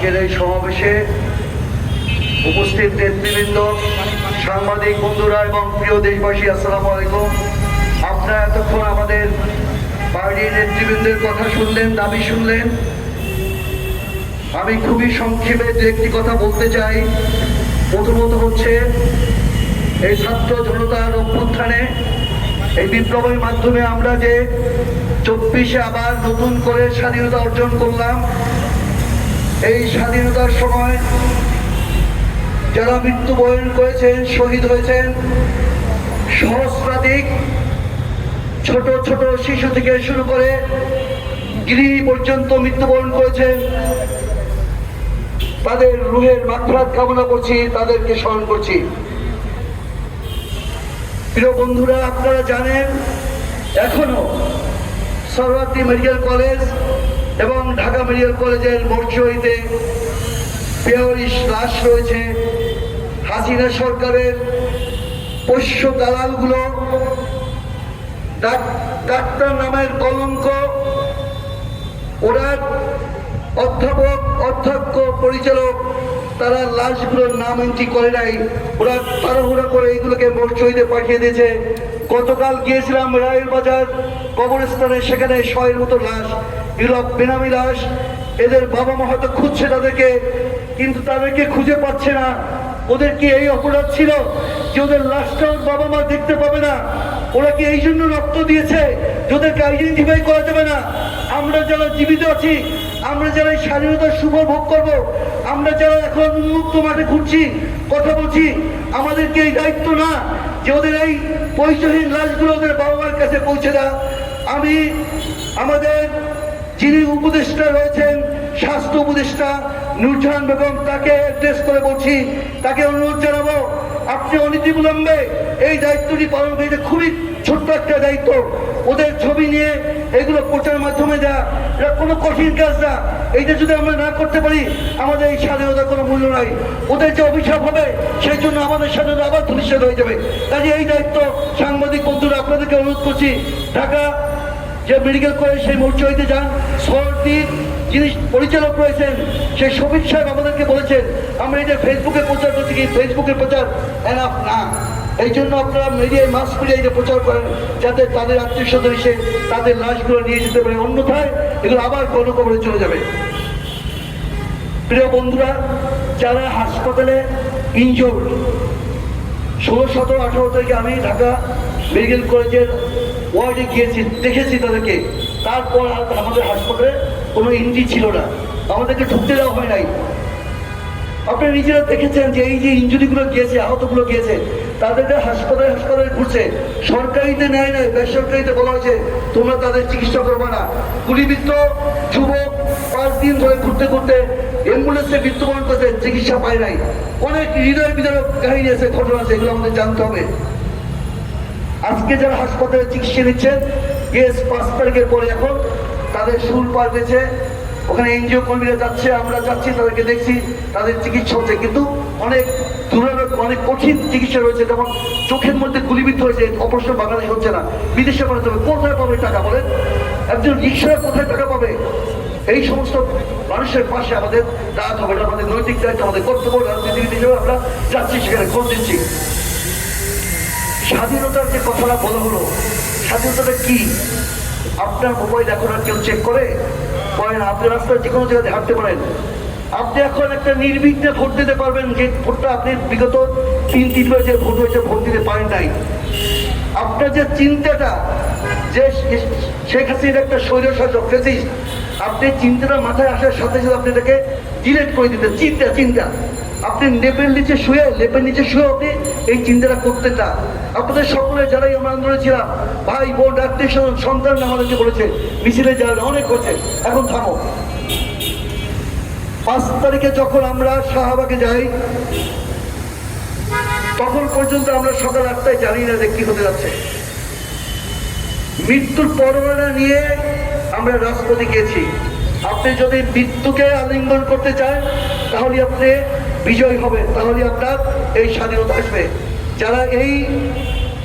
আজকের এই সমাবেশে উপস্থিত নেতৃবৃন্দ, সাংবাদিক বন্ধুরা এবং প্রিয় দেশবাসী, আসসালামু আলাইকুম। আপনারা এতক্ষণ আমাদের পার্টির নেতৃবৃন্দের কথা শুনলেন, দাবি শুনলেন। আমি খুবই সংক্ষেপে দু একটি কথা বলতে চাই। প্রথমত হচ্ছে, এই ছাত্র জনতার অভ্যুত্থানে, এই বিপ্লবের মাধ্যমে আমরা যে 24-এ আবার নতুন করে স্বাধীনতা অর্জন করলাম, এই স্বাধীনতার সময় যারা মৃত্যুবরণ করেছেন, শহীদ হয়েছেন, সহস্রাধিক ছোট ছোট শিশু থেকে শুরু করে গৃহিণী পর্যন্ত মৃত্যুবরণ করেছেন, তাদের রুহের মাগফিরাত কামনা করছি, তাদেরকে স্মরণ করছি। প্রিয় বন্ধুরা, আপনারা জানেন এখনো সরওয়ার্দী মেডিকেল কলেজ এবং ঢাকা মেডিকেল কলেজের মর্চুরিতে বেওয়ারিশ লাশ রয়েছে। হাসিনা সরকারের পোষ্য দালালগুলো, ডাক্তার নামের কলঙ্ক, ওরা অধ্যাপক, অধ্যক্ষ, পরিচালক, তারা লাশগুলোর নাম এন্ট্রি করে নাই। ওরা তাড়াহুড়া করে এইগুলোকে মর্চুরিতে পাঠিয়ে দিয়েছে। গতকাল গিয়েছিলাম রায়ের বাজার কবরস্থানে, সেখানে 100-এর মতো লাশ, এগুলো বেনামি লাশ। এদের বাবা মা হয়তো খুঁজছে তাদেরকে, কিন্তু তাদেরকে খুঁজে পাচ্ছে না। ওদের কি এই অপরাধ ছিল যে ওদের লাশটাও বাবা মা দেখতে পাবে না? ওরা কি এই জন্য রক্ত দিয়েছে যে ওদেরকে আইডেন্টিফাই করা যাবে না? আমরা যারা জীবিত আছি, আমরা যারা এই স্বাধীনতার সুফল ভোগ করবো, আমরা যারা এখন উন্মুক্ত মাঠে ঘুরছি, কথা বলছি, আমাদেরকে এই দায়িত্ব না যে ওদের এই পরিচয়হীন লাশগুলো ওদের বাবা মার কাছে পৌঁছে দেওয়া? আমি আমাদের যিনি উপদেষ্টা রয়েছেন, স্বাস্থ্য উপদেষ্টা নূরজাহান বেগম, তাকে অ্যাড্রেস করে বলছি, তাকে অনুরোধ জানাবো, আপনি অনতিবিলম্বে এই দায়িত্বটি পালন করে। খুবই ছোট্ট একটা দায়িত্ব, ওদের ছবি নিয়ে এগুলো প্রচার মাধ্যমে দেওয়া, এটা কোনো কঠিন কাজ না। এইটা যদি আমরা না করতে পারি, আমাদের এই স্বাধীনতার কোনো মূল্য নাই। ওদের যে অভিশাপ হবে, সেই জন্য আমাদের স্বাধীনতা আবার ধূলিসাৎ হয়ে যাবে। কাজে এই দায়িত্ব, সাংবাদিক বন্ধুরা, আপনাদেরকে অনুরোধ করছি, ঢাকা যে মেডিকেল কলেজ সেই মর্চুরিতে যান। সরওয়ার্দীর যিনি পরিচালক রয়েছেন, সেই শফিক সাহেব আমাদেরকে বলেছেন, আমরা এটা ফেসবুকে প্রচার করছি, কি ফেসবুকের প্রচার এনাফ না। এই জন্য আপনারা মিডিয়ায়, মাস মিডিয়ায় এটা প্রচার করেন, যাতে তাদের আত্মীয় স্বজন এসে তাদের লাশগুলো নিয়ে যেতে পারে। অন্যথায় এগুলো আবার গণকবরে চলে যাবে। প্রিয় বন্ধুরা, যারা হাসপাতালে ইনজোর্ড, 16, 17, 18 তারিখে আমি ঢাকা মেডিকেল কলেজের ওয়ার্ডে গিয়েছি, দেখেছি তাদেরকে। তারপর আমাদের হাসপাতালে কোনো ইঞ্জি ছিল না, আমাদেরকে ঢুকতে দেওয়া হয় নাই। আপনারা নিজেরা দেখেছেন যে এই যে ইঞ্জুরিগুলো গিয়েছে, আহতগুলো গিয়েছে, তাদেরকে হাসপাতালে হাসপাতালে ঘুরছে। সরকারিতে নেয় নাই, বেসরকারিতে বলা হয়েছে তোমরা তাদের চিকিৎসা করবে না। গুলিবিদ্ধ যুবক 5 দিন ধরে ঘুরতে ঘুরতে অ্যাম্বুলেন্সে মৃত্যুবরণ করতে, চিকিৎসা পায় নাই। অনেক হৃদয় বিদারক কাহিনী আছে, ঘটনা আছে, এগুলো আমাদের জানতে হবে। আজকে যারা হাসপাতালে চিকিৎসা নিচ্ছেন, কেস 5 তারিখের পরে এখন তাদের সুর পার পেয়েছে, ওখানে এনজিও কর্মীরা যাচ্ছে, আমরা যাচ্ছি, তাদেরকে দেখছি, তাদের চিকিৎসা হচ্ছে। কিন্তু অনেক দুরারোগ্য, অনেক কঠিন চিকিৎসা রয়েছে, যেমন চোখের মধ্যে গুলিবিদ্ধ হয়েছে, অপারেশন বাংলাদেশ হচ্ছে না, বিদেশে করাতে হবে। কোথায় পাবে টাকা বলেন? একজন রিক্সা কোথায় টাকা পাবে? এই সমস্ত মানুষের পাশে আমাদের দাঁড়াতে হবে, আমাদের নৈতিক দায়িত্ব, আমাদের কর্তব্য। রাজনীতিবিদ হিসেবে আমরা যাচ্ছি, সেখানে খোঁজ দিচ্ছি। স্বাধীনতার যে কথাটা বলা হলো, স্বাধীনতাটা কি? আপনার মোবাইল এখন আর কেউ চেক করে না। আপনি রাস্তায় যে কোনো জায়গায় হাঁটতে পারেন। আপনি এখন একটা নির্বিঘ্নে ভোট দিতে পারবেন, যে ভোটটা আপনি বিগত 3 বার যে ভোট হয়েছে ভোট দিতে পারেন নাই। আপনার যে চিন্তাটা, যে শেখ হাসিনার একটা স্বৈরশাসক ফ্যাসিস্ট, আপনি চিন্তাটা মাথায় আসার সাথে সাথে আপনি এটাকে ডিলেট করে দিতেন। চিন্তা আপনি লেপের নিচে শুয়ে আপনি এই চিন্তাটা করতেন না। আপনাদের সকলে যারাই আমরা আন্দোলনে ছিলাম, ভাই বোন, আত্মীয় স্বজন, সন্তান আমাদেরকে বলেছে মিছিলে যাওয়া অনেক হচ্ছে, এখন থামো। 5 তারিখে যখন আমরা শাহবাগে যাই, তখন পর্যন্ত আমরা সকাল 8টায় জানি না যে কি হতে যাচ্ছে। মৃত্যুর পরোয়ানা নিয়ে আমরা রাজপথে গিয়েছি। আপনি যদি মৃত্যুকে আলিঙ্গন করতে চান, তাহলে আপনি বিজয় হবে, তাহলে আপনার এই স্বাধীনতা আসবে। যারা এই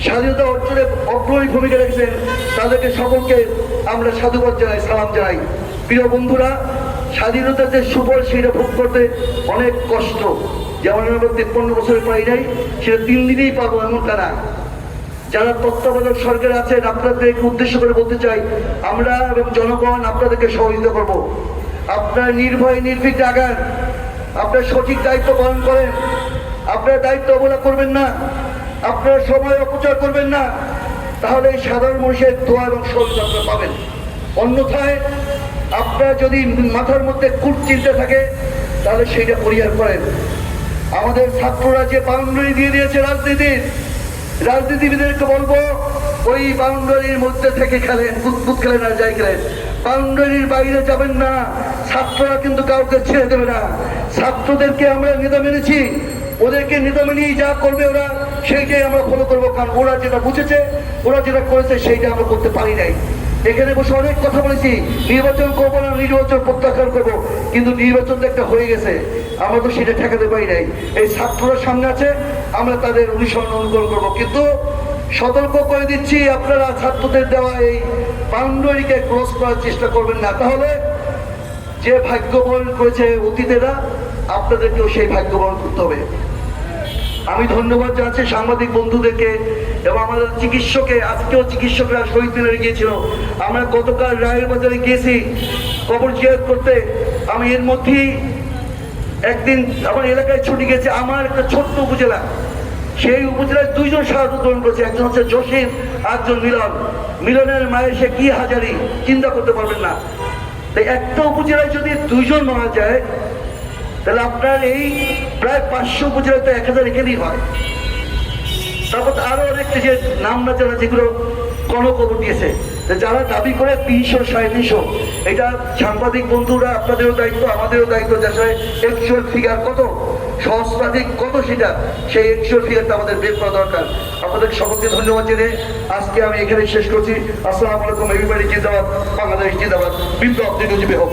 স্বাধীনতা অর্জনে অগ্রণী ভূমিকা রেখেছেন, তাদেরকে সকলকে আমরা সাধুবাদ জানাই, সালাম জানাই। প্রিয় বন্ধুরা, স্বাধীনতার যে সুফল সেটা ভোগ করতে অনেক কষ্ট। যেমন আমরা 53 বছরে পাই নাই, সেটা 3 দিনেই পাবো এমনটা না। যারা তত্ত্বাবধায়ক সরকারে আছেন আপনাদেরকে উদ্দেশ্য করে বলতে চাই, আমরা এবং জনগণ আপনাদেরকে সহযোগিতা করব। আপনারা নির্ভয়ে নির্ভীক আগান, আপনার সঠিক দায়িত্ব পালন করেন, আপনার দায়িত্ব অবহেলা করবেন না, আপনার সময় অপচয় করবেন না, তাহলে এই সাধারণ মানুষের দোয়া এবং সহযোগিতা আপনারা পাবেন। অন্যথায় আপনার যদি মাথার মধ্যে কূট চিন্তা থাকে তাহলে সেইটা পরিহার করেন। আমাদের ছাত্ররা যে বাউন্ডারি দিয়ে দিয়েছে রাজনীতিবিদদেরকে বলবো, ওই বাউন্ডারির মধ্যে থেকে খেলেন, কুতকুত খেলেন আর যাই খেলেন, বাউন্ডারির বাইরে যাবেন না। ছাত্ররা কিন্তু কাউকে ছেড়ে দেবে না। ছাত্রদেরকে আমরা নেতা মেনেছি, ওদেরকে নেতা মেনেই যা করবে ওরা সেইটাই আমরা ফলো করবো, কারণ ওরা যেটা বুঝেছে, ওরা যেটা করেছে সেইটা আমরা করতে পারি নাই। এখানে বসে অনেক কথা বলেছি, নির্বাচন করবো না, নির্বাচন প্রত্যাখ্যান করবো, কিন্তু নির্বাচন তো একটা হয়ে গেছে, আমরা তো সেটা ঠেকাতে পারি নাই। এই ছাত্ররা সামনে আছে, আমরা তাদের অনুসরণ অনুকরণ করবো, কিন্তু সতর্ক করে দিচ্ছি আপনারা ছাত্রদের দেওয়া এই বাউন্ডারিকে ক্রস করার চেষ্টা করবেন না। তাহলে যে ভাগ্য বরণ করেছে অতীতেরা, আপনাদেরকেও সেই ভাগ্য বরণ করতে হবে। আমি ধন্যবাদ জানাচ্ছি সাংবাদিক বন্ধুদেরকে এবং আমাদের চিকিৎসকে। আজকেও চিকিৎসকরা শহীদ মিনারে গিয়েছিল, আমরা গতকাল রায়ের বাজারে গিয়েছি কবর জিয়ারত করতে। আমি এর মধ্যেই একদিন আমার এলাকায় ছুটি গেছে, আমার একটা ছোট্ট উপজেলা, সেই উপজেলায় 2 জন শাহাদাত বরণ করেছে, একজন হচ্ছে জসিম, একজন মিলন। মিলনের মায়ের সে কি হাজারি চিন্তা করতে পারবেন না। তাই একটা উপজেলায় যদি 2 জন মারা যায়, তাহলে আপনার এই প্রায় 500 উপজেলায় তো 1000 এখানেই হয়। তারপর আরো অনেকটা যে নাম না জানা যেগুলো গণকবর দিয়েছে, যারা দাবি করে 300 350, এটা সাংবাদিক বন্ধুরা আপনাদেরও দায়িত্ব, আমাদেরও দায়িত্ব। দেশে একশোর ফিগার কত, সহস্রাধিক কত, সেটা সেই একশোর ফিগারটা আমাদের বের করা দরকার। আপনাদের সকলকে ধন্যবাদ জেনে আজকে আমি এখানে শেষ করছি। আসসালামু আলাইকুম, এভরিবডি জিন্দাবাদ, বাংলাদেশ জিন্দাবাদ, বিপ্লব দীর্ঘজীবী হোক।